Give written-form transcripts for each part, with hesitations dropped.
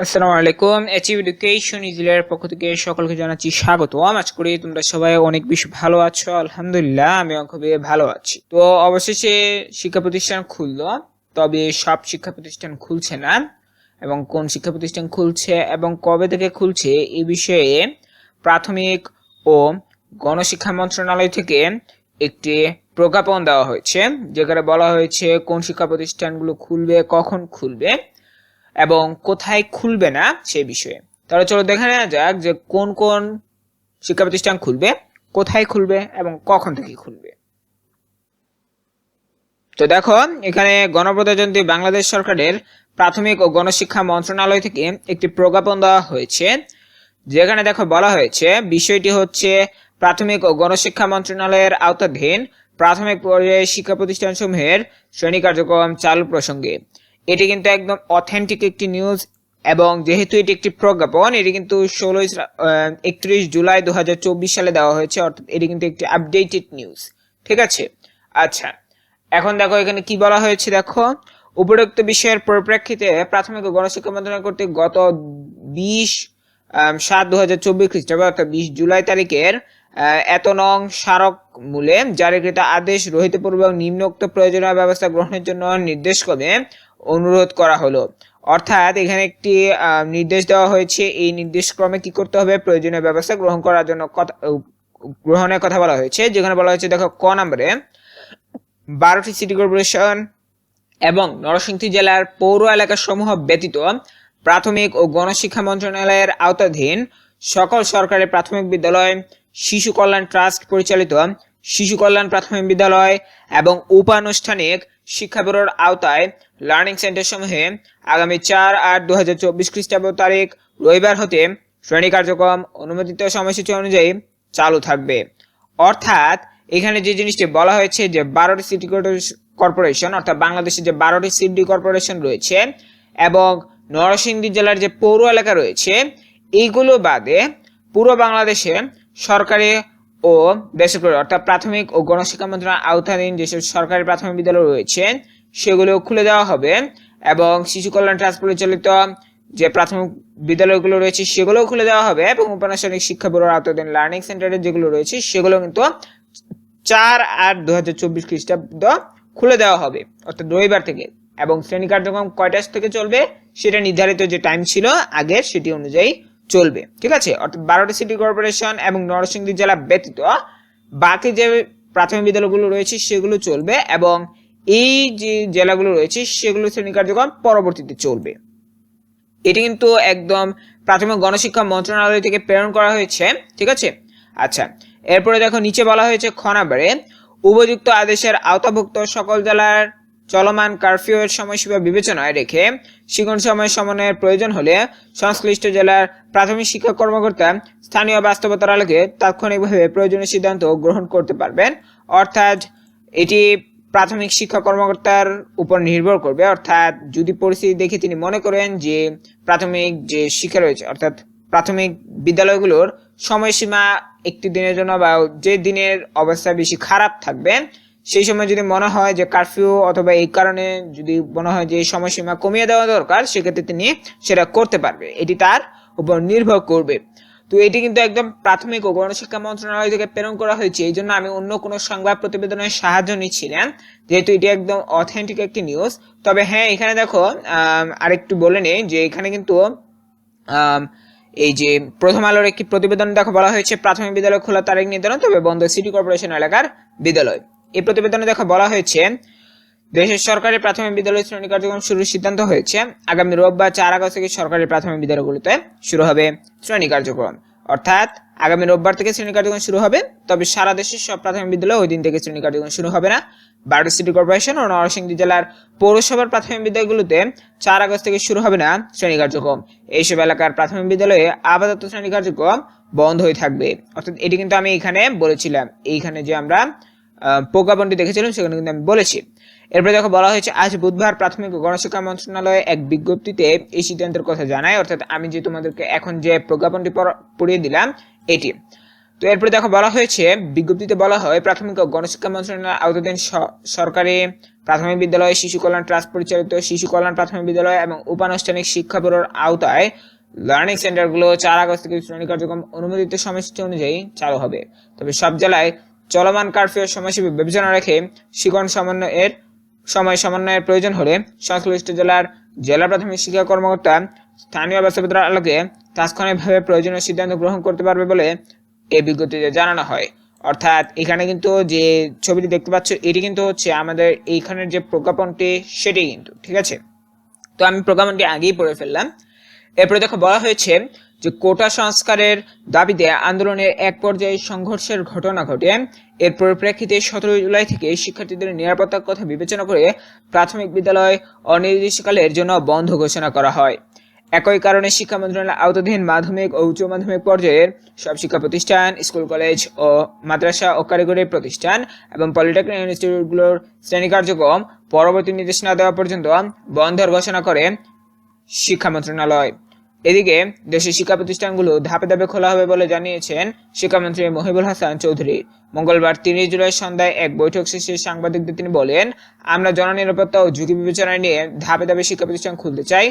আসসালামু আলাইকুম। Achieve education ইজলের পক্ষ থেকে সকলকে জানাচ্ছি স্বাগত। আশা করি তোমরা সবাই অনেক বেশি ভালো আছো। আলহামদুলিল্লাহ আমিও খুবই ভালো আছি। তো অবশেষে শিক্ষা প্রতিষ্ঠান খুললো, তবে সব শিক্ষা প্রতিষ্ঠান খুলছে না, এবং কোন শিক্ষা প্রতিষ্ঠান খুলছে এবং কবে থেকে খুলছে এই বিষয়ে প্রাথমিক ও গণশিক্ষা মন্ত্রণালয় থেকে একটি প্রজ্ঞাপন দেওয়া হয়েছে, যেখানে বলা হয়েছে কোন শিক্ষা প্রতিষ্ঠানগুলো খুলবে, কখন খুলবে এবং কোথায় খুলবে না সেই বিষয়ে। তাহলে চলো দেখে নেওয়া যাক যে কোন কোন শিক্ষা প্রতিষ্ঠান খুলবে, কোথায় খুলবে এবং কখন থেকে খুলবে। তো দেখো, এখানে গণপ্রজাতন্ত্রী বাংলাদেশ সরকারের প্রাথমিক ও গণশিক্ষা মন্ত্রণালয় থেকে একটি প্রজ্ঞাপন দেওয়া হয়েছে, যেখানে দেখো বলা হয়েছে বিষয়টি হচ্ছে প্রাথমিক ও গণশিক্ষা মন্ত্রণালয়ের আওতাধীন প্রাথমিক পর্যায়ে শিক্ষা প্রতিষ্ঠানসমূহের শ্রেণী কার্যক্রম চালু প্রসঙ্গে। এটি কিন্তু একদম অথেন্টিক একটি নিউজ, এবং যেহেতু এটি একটি প্রজ্ঞাপন, এটি কিন্তু 31 জুলাই 2024 সালে দেওয়া হয়েছে, অর্থাৎ এটি কিন্তু একটি আপডেটেড নিউজ। ঠিক আছে, আচ্ছা এখন দেখো এখানে কি বলা হয়েছে। দেখো, উপরোক্ত বিষয়ের পরিপ্রেক্ষিতে প্রাথমিক ও গণশিক্ষা মন্ত্রণালয় কর্তৃক গত 20/7/2024 খ্রিস্টাব্দ অর্থাৎ 20 জুলাই তারিখের এত নং স্মারক মূলে জারিকৃত আদেশ রহিত পূর্বক নিম্নোক্ত প্রয়োজনীয় ব্যবস্থা গ্রহণের জন্য নির্দেশ করে অনুরোধ করা হলো। অর্থাৎ এখানে একটি নির্দেশ দেওয়া হয়েছে, এই নির্দেশ ক্রমে কি করতে হবে, প্রয়োজনীয় ব্যবস্থা গ্রহণ করার জন্য গ্রহণের কথা বলা হয়েছে। যেখানে বলা হয়েছে দেখো ক নম্বরে 12টি সিটি কর্পোরেশন এবং নরসিংদী জেলার পৌর এলাকা সমূহ ব্যতীত প্রাথমিক ও গণশিক্ষা মন্ত্রণালয়ের আওতাধীন সকল সরকারি প্রাথমিক বিদ্যালয়, শিশু কল্যাণ ট্রাস্ট পরিচালিত শিশু কল্যাণ প্রাথমিক বিদ্যালয় এবং উপানুষ্ঠানিক শিক্ষা ব্যুরোর আওতায় লার্নিং সেন্টার সমূহে আগামী 4/8/2024 খ্রিস্টাব্দ তারিখ রবিবার হতে শ্রেণী কার্যক্রম অনুমোদিত সময়সূচি অনুযায়ী চালু থাকবে। অর্থাৎ এখানে যে জিনিসটি বলা হয়েছে যে 12টি সিটি কর্পোরেশন, অর্থাৎ বাংলাদেশে যে 12টি সিটি কর্পোরেশন রয়েছে এবং নরসিংদী জেলার যে পৌর এলাকা রয়েছে, এইগুলো বাদে পুরো বাংলাদেশে সরকারি ও বেসরকারি অর্থাৎ প্রাথমিক ও গণশিক্ষা মন্ত্রণালয়ের আওতাধীন যেসব সরকারি প্রাথমিক বিদ্যালয় রয়েছে সেগুলো খুলে দেওয়া হবে, এবং শিশু কল্যাণ ট্রাস্ট পরিচালিত যে প্রাথমিক বিদ্যালয়গুলো রয়েছে সেগুলোও খুলে দেওয়া হবে, এবং উপানুষ্ঠানিক শিক্ষা ব্যুরোর আওতাধীন লার্নিং সেন্টারের যেগুলো রয়েছে সেগুলো কিন্তু 4/8/2024 খ্রিস্টাব্দ খুলে দেওয়া হবে, অর্থাৎ রবিবার থেকে। এবং শ্রেণী কার্যক্রম কয়টা থেকে চলবে সেটা নির্ধারিত যে টাইম ছিল আগের সেটি অনুযায়ী চলবে। ঠিক আছে, অর্থাৎ 12টি সিটি কর্পোরেশন এবং নরসিংদী জেলা ব্যতীত বাকি যে প্রাথমিক বিদ্যালয়গুলো রয়েছে সেগুলো চলবে, এবং এই যে জেলাগুলো রয়েছে সেগুলো শ্রেণী কার্যক্রম পরবর্তীতে চলবে। এটি কিন্তু একদম প্রাথমিক গণশিক্ষা মন্ত্রণালয় থেকে প্রেরণ করা হয়েছে। ঠিক আছে, আচ্ছা এরপরে দেখো নিচে বলা হয়েছে খ নম্বরে উপযুক্ত আদেশের আওতাভুক্ত সকল জেলার চলমান কারফিউ এর সময়সীমা বিবেচনায় রেখে শিক্ষণ সময় সমন্বয়ের প্রয়োজন হলে সংশ্লিষ্ট জেলার প্রাথমিক শিক্ষা কর্মকর্তা স্থানীয় বাস্তবতার আলোকে তাৎক্ষণিকভাবে প্রয়োজনীয় সিদ্ধান্ত গ্রহণ করতে পারবেন। অর্থাৎ এটি প্রাথমিক শিক্ষা কর্মকর্তার উপর নির্ভর করবে, অর্থাৎ যদি পরিস্থিতি দেখে তিনি মনে করেন যে প্রাথমিক যে শিক্ষা রয়েছে অর্থাৎ প্রাথমিক বিদ্যালয়গুলোর সময়সীমা একটি দিনের জন্য বা যে দিনের অবস্থা বেশি খারাপ থাকবে সেই সময় যদি মনে হয় যে কারফিউ অথবা এই কারণে যদি মনে হয় যে সময়সীমা কমিয়ে দেওয়া দরকার, সেক্ষেত্রে তিনি সেটা করতে পারবে, এটি তার উপর নির্ভর করবে। তো এটি কিন্তু একদম প্রাথমিক ও গণশিক্ষা মন্ত্রণালয় থেকে প্রেরণ করা হয়েছে, এই জন্য আমি অন্য কোনো সংবাদ প্রতিবেদনের সাহায্য নিচ্ছি না, যেহেতু এটি একদম অথেন্টিক একটি নিউজ। তবে হ্যাঁ, এখানে দেখো আরেকটু বলে নেই যে এখানে কিন্তু এই যে প্রথম আলোর একটি প্রতিবেদন দেখো বলা হয়েছে প্রাথমিক বিদ্যালয় খোলার তারিখ নির্ধারণ, তবে বন্ধ সিটি কর্পোরেশন এলাকার বিদ্যালয়। এই প্রতিবেদনে দেখো বলা হয়েছে দেশের সরকারি প্রাথমিক বিদ্যালয় শ্রেণী কার্যক্রম শুরুর সিদ্ধান্ত হয়েছে। আগামী রোববার 4 আগস্ট থেকে সরকারি প্রাথমিক বিদ্যালয়গুলোতে শুরু হবে শ্রেণী কার্যক্রম, অর্থাৎ আগামী রোববার থেকে শ্রেণী কার্যক্রম শুরু হবে। তবে সারা দেশের সব প্রাথমিক বিদ্যালয় ওই দিন থেকে শ্রেণী কার্যক্রম শুরু হবে না। 12টি সিটি কর্পোরেশন ও নরসিংদী জেলার পৌরসভার প্রাথমিক বিদ্যালয়গুলোতে 4 আগস্ট থেকে শুরু হবে না শ্রেণী কার্যক্রম। এইসব এলাকার প্রাথমিক বিদ্যালয়ে আপাতত শ্রেণী কার্যক্রম বন্ধ হয়ে থাকবে। অর্থাৎ এটি কিন্তু আমি এখানে বলেছিলাম, এইখানে যে আমরা প্রজ্ঞাপনটি দেখেছিলাম সেখানে কিন্তু আমি বলেছি। এরপরে দেখো বলা হয়েছে আজ বুধবার প্রাথমিক ও গণশিক্ষা মন্ত্রণালয় এক বিজ্ঞপ্তিতে এই সিদ্ধান্তের কথা জানায়, অর্থাৎ আমি যে তোমাদেরকে এখন যে প্রজ্ঞাপনটি পড়িয়ে দিলাম এটি। তো এরপরে দেখো বলা হয়েছে বিজ্ঞপ্তিতে বলা হয় প্রাথমিক ও গণশিক্ষা মন্ত্রণালয়ের আওতাধীন সরকারি প্রাথমিক বিদ্যালয়, শিশু কল্যাণ ট্রাস্ট পরিচালিত শিশু কল্যাণ প্রাথমিক বিদ্যালয় এবং উপানুষ্ঠানিক শিক্ষা ব্যুরোর আওতায় লার্নিং সেন্টারগুলো 4 আগস্ট থেকে শ্রেণী কার্যক্রম অনুমোদিত সময়সূচি অনুযায়ী চালু হবে। তবে সব জেলায় চলমান কারফিউ সময়সূচি বিবেচনা রেখে শিক্ষণ সমন্বয়ের প্রয়োজন হলে সংশ্লিষ্ট জেলা প্রাথমিক শিক্ষা কর্মকর্তা স্থানীয় বাস্তবতার আলোকে তাৎক্ষণিকভাবে প্রয়োজনীয় সিদ্ধান্ত গ্রহণ করতে পারবে বলে এই বিজ্ঞপ্তিতে জানানো হয়। অর্থাৎ এখানে কিন্তু যে ছবিটি দেখতে পাচ্ছ এটি কিন্তু হচ্ছে আমাদের এইখানের যে প্রজ্ঞাপনটি সেটি কিন্তু, ঠিক আছে। তো আমি প্রজ্ঞাপনটি আগেই পড়ে ফেললাম। এরপরে দেখো বলা হয়েছে যে কোটা সংস্কারের দাবিতে আন্দোলনের এক পর্যায়ে সংঘর্ষের ঘটনা ঘটে। এর পরিপ্রেক্ষিতে 17 জুলাই থেকে শিক্ষার্থীদের নিরাপত্তার কথা বিবেচনা করে প্রাথমিক বিদ্যালয় অনির্দিষ্টকালের জন্য বন্ধ ঘোষণা করা হয়। একই কারণে শিক্ষা মন্ত্রণালয়ের আওতাধীন মাধ্যমিক ও উচ্চ মাধ্যমিক পর্যায়ের সব শিক্ষা প্রতিষ্ঠান, স্কুল, কলেজ ও মাদ্রাসা ও কারিগরি প্রতিষ্ঠান এবং পলিটেকনিক ইনস্টিটিউটগুলোর শ্রেণী কার্যক্রম পরবর্তী নির্দেশ না দেওয়া পর্যন্ত বন্ধের ঘোষণা করে শিক্ষা মন্ত্রণালয়। এদিকে দেশের শিক্ষা প্রতিষ্ঠানগুলো ধাপে ধাপে খোলা হবে বলে জানিয়েছেন শিক্ষামন্ত্রী মহিবুল হাসান চৌধুরী। মঙ্গলবার 30 জুলাই সন্ধ্যায় এক বৈঠক শেষে সাংবাদিকদের তিনি বলেন, আমরা জননিরাপত্তা ও ঝুঁকি বিবেচনায় নিয়ে ধাপে ধাপে শিক্ষা প্রতিষ্ঠান খুলতে চাই।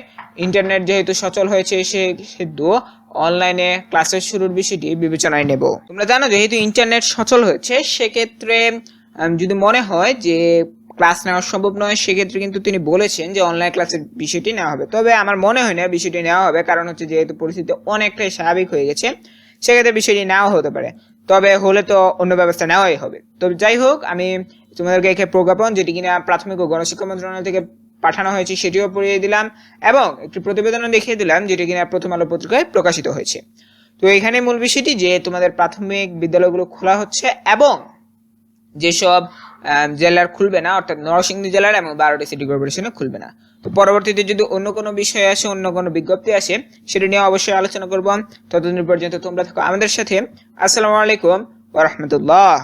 ইন্টারনেট যেহেতু সচল হয়েছে সেহেতু অনলাইনে ক্লাসের শুরুর বিষয়টি বিবেচনায় নেব। তোমরা জানো যেহেতু ইন্টারনেট সচল হয়েছে সেক্ষেত্রে যদি মনে হয় যে ক্লাস নেওয়া সম্ভব নয় সেক্ষেত্রে কিন্তু তিনি বলেছেন যে অনলাইন ক্লাসের বিষয়টি নেওয়া হবে। তবে আমার মনে হয় না বিষয়টি নেওয়া হবে, কারণ হচ্ছে যেহেতু পরিস্থিতি অনেকটাই স্বাভাবিক হয়ে গেছে সেক্ষেত্রে বিষয়টি নেওয়া হতে পারে। তবে হলে তো অন্য ব্যবস্থা নেওয়াই হবে। তো যাই হোক, আমি তোমাদেরকে এখানে প্রজ্ঞাপন যেটি কিনা প্রাথমিক ও গণশিক্ষা মন্ত্রণালয় থেকে পাঠানো হয়েছে সেটিও পড়িয়ে দিলাম এবং একটি প্রতিবেদনও দেখিয়ে দিলাম যেটি কিনা প্রথম আলো পত্রিকায় প্রকাশিত হয়েছে। তো এখানে মূল বিষয়টি যে তোমাদের প্রাথমিক বিদ্যালয়গুলো খোলা হচ্ছে এবং যেসব জেলার খুলবে না, অর্থাৎ নরসিংদী জেলার এবং 12টি সিটি কর্পোরেশনে খুলবে না। তো পরবর্তীতে যদি অন্য কোনো বিষয় আসে, অন্য কোনো বিজ্ঞপ্তি আসে, সেটা নিয়ে অবশ্যই আলোচনা করব। ততদিন পর্যন্ত তোমরা থাকো আমাদের সাথে। আসসালামু আলাইকুম ওয়া রাহমাতুল্লাহ।